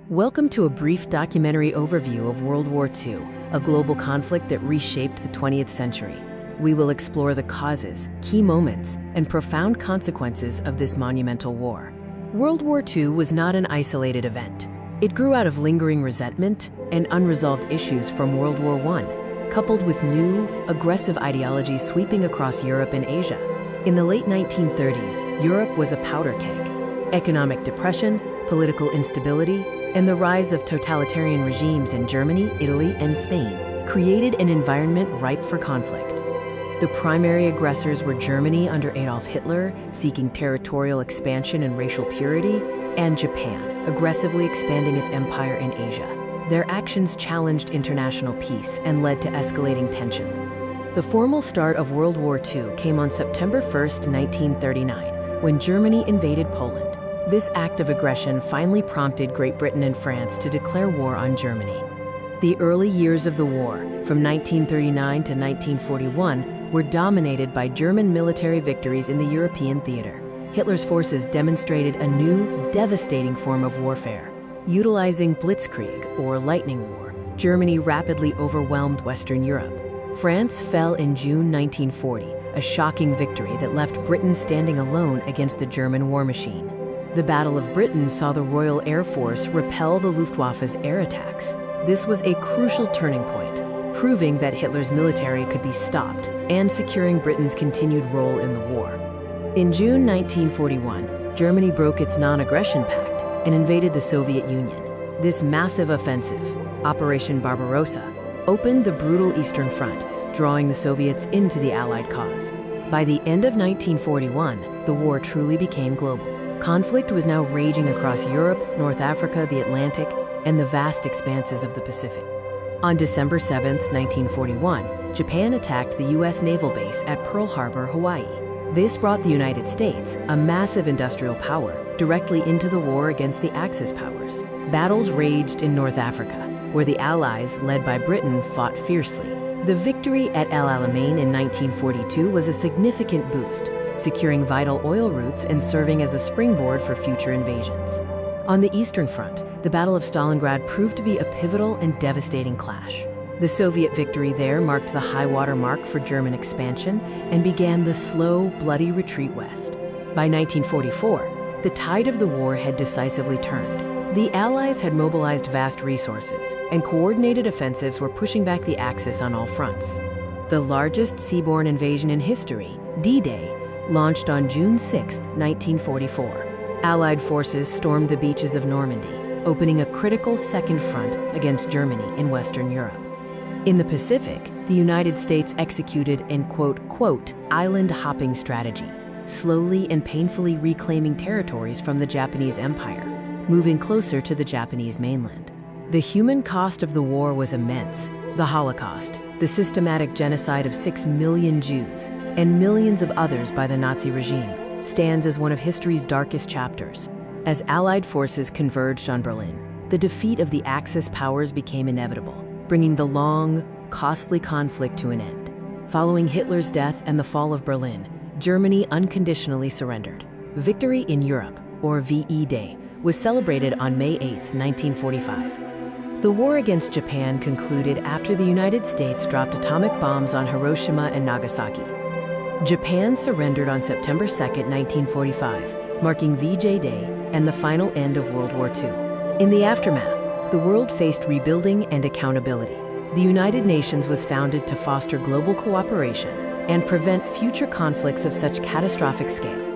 Welcome to a brief documentary overview of World War II, a global conflict that reshaped the 20th century. We will explore the causes, key moments, and profound consequences of this monumental war. World War II was not an isolated event. It grew out of lingering resentment and unresolved issues from World War I, coupled with new, aggressive ideologies sweeping across Europe and Asia. In the late 1930s, Europe was a powder keg. Economic depression, political instability, and the rise of totalitarian regimes in Germany, Italy, and Spain created an environment ripe for conflict. The primary aggressors were Germany under Adolf Hitler, seeking territorial expansion and racial purity, and Japan, aggressively expanding its empire in Asia. Their actions challenged international peace and led to escalating tensions. The formal start of World War II came on September 1, 1939, when Germany invaded Poland. This act of aggression finally prompted Great Britain and France to declare war on Germany. The early years of the war, from 1939 to 1941, were dominated by German military victories in the European theater. Hitler's forces demonstrated a new, devastating form of warfare. Utilizing blitzkrieg, or lightning war, Germany rapidly overwhelmed Western Europe. France fell in June 1940, a shocking victory that left Britain standing alone against the German war machine. The Battle of Britain saw the Royal Air Force repel the Luftwaffe's air attacks. This was a crucial turning point, proving that Hitler's military could be stopped and securing Britain's continued role in the war. In June 1941, Germany broke its non-aggression pact and invaded the Soviet Union. This massive offensive, Operation Barbarossa, opened the brutal Eastern Front, drawing the Soviets into the Allied cause. By the end of 1941, the war truly became global. Conflict was now raging across Europe, North Africa, the Atlantic, and the vast expanses of the Pacific. On December 7, 1941, Japan attacked the U.S. naval base at Pearl Harbor, Hawaii. This brought the United States, a massive industrial power, directly into the war against the Axis powers. Battles raged in North Africa, where the Allies, led by Britain, fought fiercely. The victory at El Alamein in 1942 was a significant boost, securing vital oil routes and serving as a springboard for future invasions. On the Eastern Front, the Battle of Stalingrad proved to be a pivotal and devastating clash. The Soviet victory there marked the high-water mark for German expansion and began the slow, bloody retreat west. By 1944, the tide of the war had decisively turned. The Allies had mobilized vast resources, and coordinated offensives were pushing back the Axis on all fronts. The largest seaborne invasion in history, D-Day, launched on June 6, 1944. Allied forces stormed the beaches of Normandy, opening a critical second front against Germany in Western Europe. In the Pacific, the United States executed an quote, island-hopping strategy, slowly and painfully reclaiming territories from the Japanese Empire, moving closer to the Japanese mainland. The human cost of the war was immense. The Holocaust, the systematic genocide of 6 million Jews, and millions of others by the Nazi regime, stands as one of history's darkest chapters. As Allied forces converged on Berlin, the defeat of the Axis powers became inevitable, bringing the long, costly conflict to an end. Following Hitler's death and the fall of Berlin, Germany unconditionally surrendered. Victory in Europe, or VE Day, was celebrated on May 8, 1945. The war against Japan concluded after the United States dropped atomic bombs on Hiroshima and Nagasaki. Japan surrendered on September 2, 1945, marking VJ Day and the final end of World War II. In the aftermath, the world faced rebuilding and accountability. The United Nations was founded to foster global cooperation and prevent future conflicts of such catastrophic scale.